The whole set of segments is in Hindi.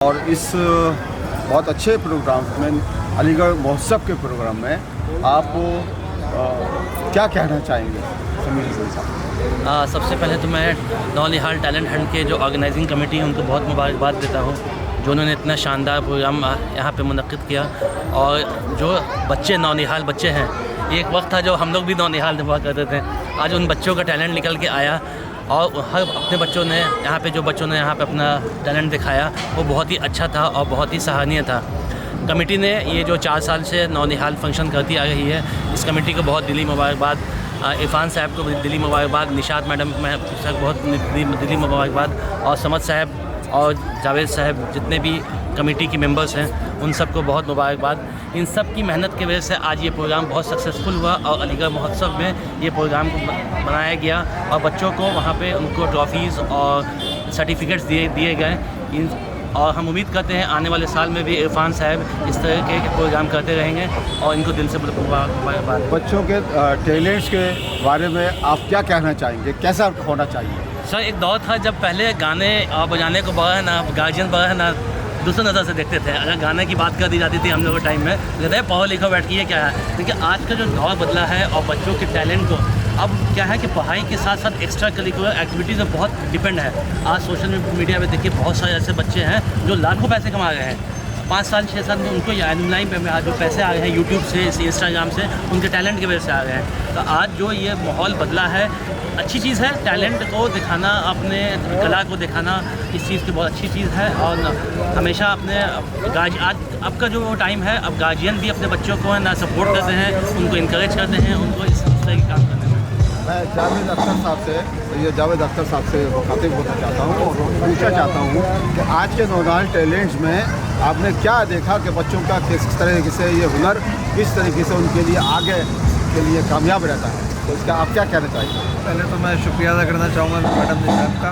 और इस बहुत अच्छे प्रोग्राम में, अलीगढ़ महोत्सव के प्रोग्राम में आप क्या कहना चाहेंगे समीर साहब? सबसे पहले तो मैं नौनिहाल टैलेंट हंट के जो ऑर्गेनाइजिंग कमेटी है उनको बहुत मुबारकबाद देता हूँ, जो उन्होंने इतना शानदार प्रोग्राम यहाँ पे मुनक्किद किया। और जो बच्चे नौनिहाल बच्चे हैं, एक वक्त था जो हम लोग भी नौनिहाल हुआ करते थे, आज उन बच्चों का टैलेंट निकल के आया और हर अपने बच्चों ने यहाँ पे जो बच्चों ने यहाँ पे अपना टैलेंट दिखाया वो बहुत ही अच्छा था और बहुत ही सराहनीय था। कमेटी ने ये जो 4 साल से नौनिहाल फंक्शन करती आ रही है, इस कमेटी को बहुत दिली मुबारकबाद। इरफान साहब को दिली मुबारकबाद, निशात मैडम सर बहुत दिली मुबारकबाद, और समद साहब और जावेद साहब जितने भी कमेटी के मेंबर्स हैं उन सबको बहुत मुबारकबाद। इन सब की मेहनत की वजह से आज ये प्रोग्राम बहुत सक्सेसफुल हुआ और अलीगढ़ महोत्सव में ये प्रोग्राम को बनाया गया और बच्चों को वहाँ पे उनको ट्रॉफीज़ और सर्टिफिकेट्स दिए गए। और हम उम्मीद करते हैं आने वाले साल में भी इरफान साहब इस तरह के प्रोग्राम करते रहेंगे और इनको दिल से मुबारकबाद। बच्चों के टैलेंट्स के बारे में आप क्या कहना चाहेंगे, कैसा होना चाहिए? सर, एक दौर था जब पहले गाने और बजाने को बड़ा है ना गार्जियन बड़ा है ना दूसरी नज़र से देखते थे। अगर गाने की बात कर दी जाती थी हम लोगों के टाइम में, कहते हैं पढ़ो लिखो बैठ के ये क्या है। लेकिन आज का जो दौर बदला है और बच्चों के टैलेंट को अब क्या है कि पढ़ाई के साथ साथ एक्स्ट्रा करिकुलर एक्टिविटीज़ में बहुत डिपेंड है। आज सोशल मीडिया में देखिए बहुत सारे ऐसे बच्चे हैं जो लाखों पैसे कमा रहे हैं। 5 साल 6 साल में उनको एनुअल में आज जो पैसे आ रहे हैं यूट्यूब से, इंस्टाग्राम से, उनके टैलेंट की वजह से आ रहे हैं। तो आज जो ये माहौल बदला है, अच्छी चीज़ है। टैलेंट को दिखाना, अपने कला को दिखाना, इस चीज़ की बहुत अच्छी चीज़ है। और हमेशा अपने आज अब का जो टाइम है, अब गार्जियन भी अपने बच्चों को है ना सपोर्ट करते हैं, उनको इनकरेज करते हैं, उनको इस तरह के काम करने में। मैं जावेद अख्तर साहब से मुखातिब होना चाहता हूँ और पूछना चाहता हूँ कि आज के नौजवान टैलेंट्स में आपने क्या देखा कि बच्चों का किस तरीके से ये हुनर किस तरीके से उनके लिए आगे के लिए कामयाब रहता है, तो इसका आप क्या कहना चाहिए? पहले तो मैं शुक्रिया अदा करना चाहूँगा मैडम साहब का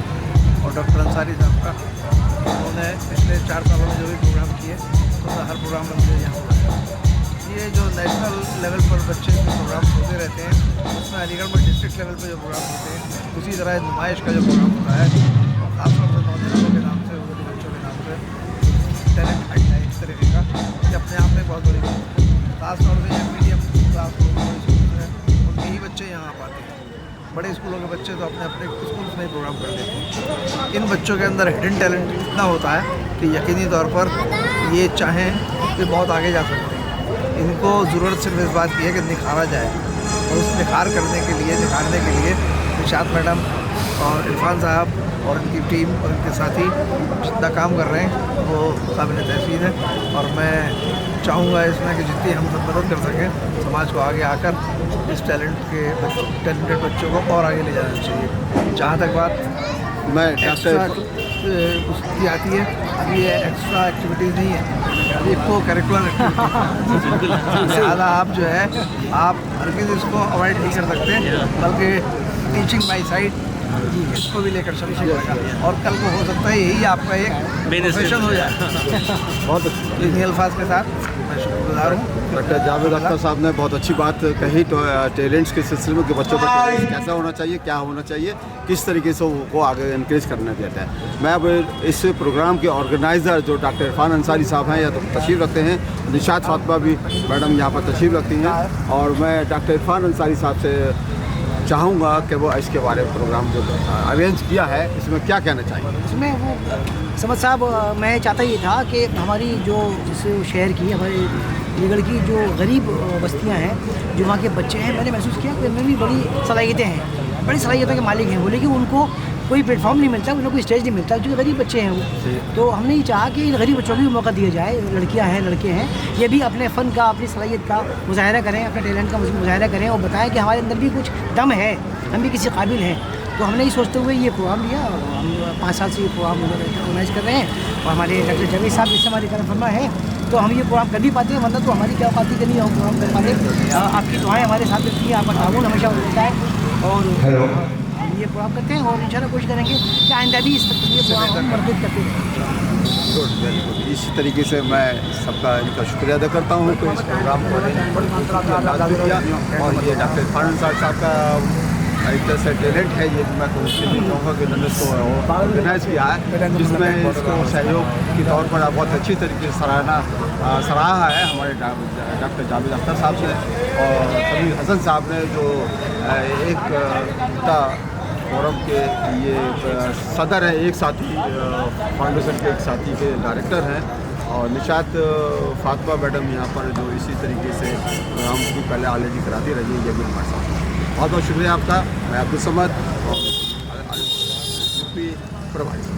और डॉक्टर अंसारी साहब का। उन्होंने पिछले 4 सालों में जो भी प्रोग्राम किए तो हर प्रोग्राम में मुझे यहाँ ये जो नेशनल लेवल पर बच्चे जो प्रोग्राम होते रहते हैं, उसमें अलीगढ़ में डिस्ट्रिक्ट लेवल पर जो प्रोग्राम होते हैं, उसी तरह नुमाइश का जो प्रोग्राम होता है और ख़ासतौर पर नौजवानों के नाम से, बच्चों के नाम से टैलेंट हाइट है इस तरीके का, ये अपने आप में बहुत बड़ी बात है। ख़ासतौर से मीडियम क्लास स्कूल है उनके ही बच्चे यहाँ आ पाते हैं। बड़े स्कूलों के बच्चे तो अपने अपने स्कूल्स में ही प्रोग्राम कर देते हैं। इन बच्चों के अंदर हिडन टैलेंट इतना होता है कि यकीनी तौर पर ये चाहें कि बहुत आगे जा सकते हैं। इनको ज़रूरत सिर्फ इस बात की है कि निखारा जाए, और उस निखारने के लिए निशात मैडम और इरफान साहब और इनकी टीम और इनके साथी जितना काम कर रहे हैं वो काबिल तहसीन है। और मैं चाहूँगा इसमें कि जितनी हम सब मदद कर सकें समाज को आगे आकर इस टैलेंटेड बच्चों को और आगे ले जाना चाहिए। जहाँ तक बात मैं उसकी आती है, ये एक्स्ट्रा एक्टिविटीज़ नहीं है, ये को करिकुलर एक्टिविटीज़। ज़्यादा आप जो है आप हर किसी इसको अवॉइड नहीं कर सकते, बल्कि टीचिंग बाई साइड इसको भी लेकर चलना पड़ेगा और कल को हो सकता है यही आपका एक प्रोफेशन हो जाए। बहुत अच्छी इन्हीं अल्फाज के साथ मैं शुक्रगुजार हूँ। डॉक्टर जावेद अख्तर साहब ने बहुत अच्छी बात कही टैलेंट्स के सिलसिले में कि बच्चों का टैलेंट कैसा होना चाहिए, क्या होना चाहिए, किस तरीके से वो आगे इनक्रेज करना देता है। मैं अब इस प्रोग्राम के ऑर्गेनाइज़र जो डॉक्टर इरफान अंसारी साहब हैं या तो तशरीफ़ रखते हैं, निशात फातिमा भी मैडम यहाँ पर तशरीफ़ रखती हैं, और मैं डॉक्टर इरफान अंसारी साहब से चाहूँगा कि वो इसके बारे में प्रोग्राम जो अरेंज किया है इसमें क्या कहना चाहिए। इसमें वो समझ साहब, मैं चाहता ये था कि हमारी जो इस शहर की, हमारे अलीगढ़ की जो गरीब बस्तियां हैं, जो वहाँ के बच्चे हैं, मैंने महसूस किया कि उनमें भी बड़ी सलाहियतें हैं, बड़ी सलाहियतों के मालिक हैं वो, लेकिन उनको कोई प्लेटफॉर्म नहीं मिलता, उन्हें कोई स्टेज नहीं मिलता, क्योंकि गरीब बच्चे हैं वो। तो हमने ये चाहा कि इन गरीब बच्चों को भी मौका दिया जाए। लड़कियां हैं, लड़के हैं, ये भी अपने फ़न का, अपनी सलाहियत का मुज़ाहरा करें, अपने टैलेंट का मुज़ाहरा करें और बताएं कि हमारे अंदर भी कुछ दम है, हम भी किसी काबिल हैं। तो हमने ये सोचते हुए ये प्रोग्राम लिया और हम 5 साल से ये प्रोग्राम ऑर्गेनाइज कर रहे हैं। और हमारे डॉक्टर जावेद साहब जिससे हमारी करफरमा है, तो हम ये प्रोग्राम कर भी पाते हैं, वरना तो हमारी क्या औकात ही नहीं, हम प्रोग्राम कर पाते। आपकी दुआएँ हमारे साथ रहती हैं, आपका ताउन हमेशा होता है और ये प्रोग्राम करते हैं और इंशाल्लाह कोशिश करेंगे कि आइंदा भी इस प्रोग्राम हम मर्बूत करते रहें। इसी तरीके से मैं सबका इनका शुक्रिया अदा करता हूँ कि इस प्रोग्राम को किया और ये डॉक्टर इरफान अंसारी साहब का एक तरह से टैलेंट है ये, मैं कहूँगा कि उन्होंने इसको ऑर्गेनाइज किया है, जिसमें इसको सहयोग के तौर पर बहुत अच्छी तरीके से सराहा है हमारे डॉक्टर जावेद अख्तर साहब ने और समीर हसन साहब ने, जो एकता फोरम के ये सदर हैं, एक साथी फाउंडेशन के एक साथी के डायरेक्टर हैं, और निशात फातिमा मैडम यहाँ पर जो इसी तरीके से प्रोग्राम की पहले ऑलरेडी कराती रही है, ये भी हमारे साथ। बहुत बहुत शुक्रिया आपका। मैं अब्दुल समद और यूपी प्रभारी।